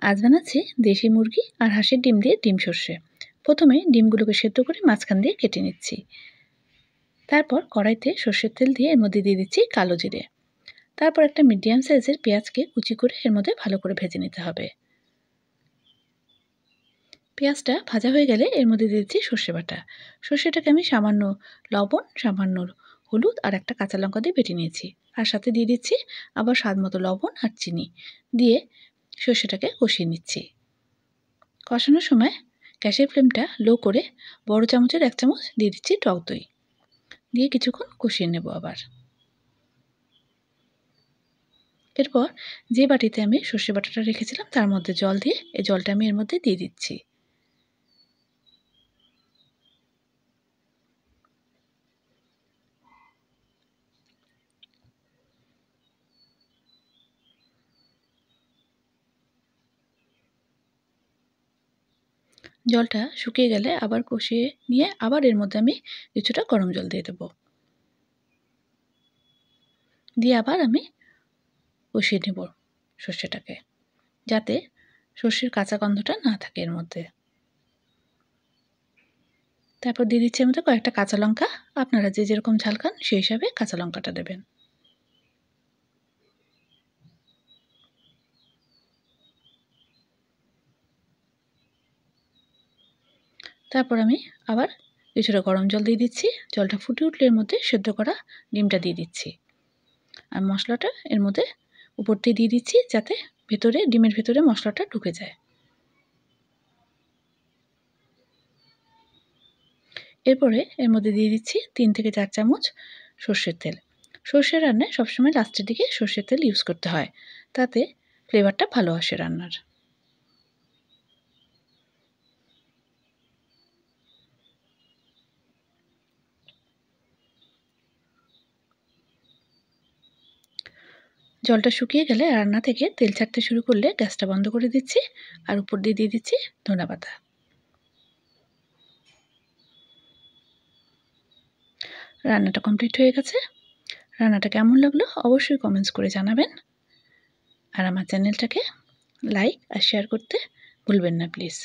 আজ বানাচ্ছি দেশি মুরগি আর হাঁসের ডিম দিয়ে ডিম সর্ষে। প্রথমে ডিমগুলোকে সেদ্ধ করে মাঝখান দিয়ে কেটে নিচ্ছি। তারপর কড়াইতে সর্ষের তেল দিয়ে এর মধ্যে দিয়ে দিচ্ছি কালো জিরে। তারপর একটা মিডিয়াম সাইজের পেঁয়াজকে কুচি করে এর মধ্যে ভালো করে ভেজে নিতে হবে। পেঁয়াজটা ভাজা হয়ে গেলে এর মধ্যে দিয়ে দিচ্ছি সর্ষে বাটা। সর্ষেটাকে আমি সামান্য লবণ, সামান্য হলুদ আর একটা কাঁচা লঙ্কা দিয়ে বেটে নিয়েছি। আর সাথে দিয়ে দিচ্ছি আবার স্বাদ মতো লবণ আর চিনি দিয়ে সর্ষেটাকে কষিয়ে নিচ্ছি। কষানোর সময় গ্যাসের ফ্লেমটা লো করে বড় চামচের 1 চামচ দিয়ে দিচ্ছি টক দই দিয়ে কিছুক্ষণ কষিয়ে নেব। আবার এরপর যে বাটিতে আমি সর্ষে বাটাটা রেখেছিলাম তার মধ্যে জল দিয়ে এই জলটা আমি এর মধ্যে দিয়ে দিচ্ছি। জলটা শুকিয়ে গেলে আবার কষিয়ে নিয়ে আবার এর মধ্যে আমি কিছুটা গরম জল দিয়ে দেব। দিয়ে আবার আমি কষিয়ে নেব সর্ষেটাকে, যাতে সর্ষের কাঁচা গন্ধটা না থাকে এর মধ্যে। তারপর দিয়ে দিচ্ছি এর মধ্যে কয়েকটা কাঁচা লঙ্কা। আপনারা যে যেরকম ঝাল খান সেই হিসাবে কাঁচা লঙ্কাটা দেবেন। তারপর আমি আবার কিছুটা গরম জল দিয়ে দিচ্ছি। জলটা ফুটে উঠলে এর মধ্যে সেদ্ধ করা ডিমটা দিয়ে দিচ্ছি। আর মশলাটা এর মধ্যে উপর দিয়ে দিচ্ছি, যাতে ডিমের ভেতরে মশলাটা ঢুকে যায়। এরপরে এর মধ্যে দিয়ে দিচ্ছি 3 থেকে 4 চামচ সর্ষের তেল। সর্ষের রান্নায় সবসময় লাস্টের দিকে সর্ষের তেল ইউজ করতে হয়, তাতে ফ্লেভারটা ভালো আসে রান্নার। জলটা শুকিয়ে গেলে রান্না থেকে তেল ছাড়তে শুরু করলে গ্যাসটা বন্ধ করে দিচ্ছি আর উপর দিয়ে দিচ্ছি ধনেপাতা। রান্নাটা কমপ্লিট হয়ে গেছে। রান্নাটা কেমন লাগলো অবশ্যই কমেন্টস করে জানাবেন। আর আমার চ্যানেলটাকে লাইক আর শেয়ার করতে ভুলবেন না প্লিজ।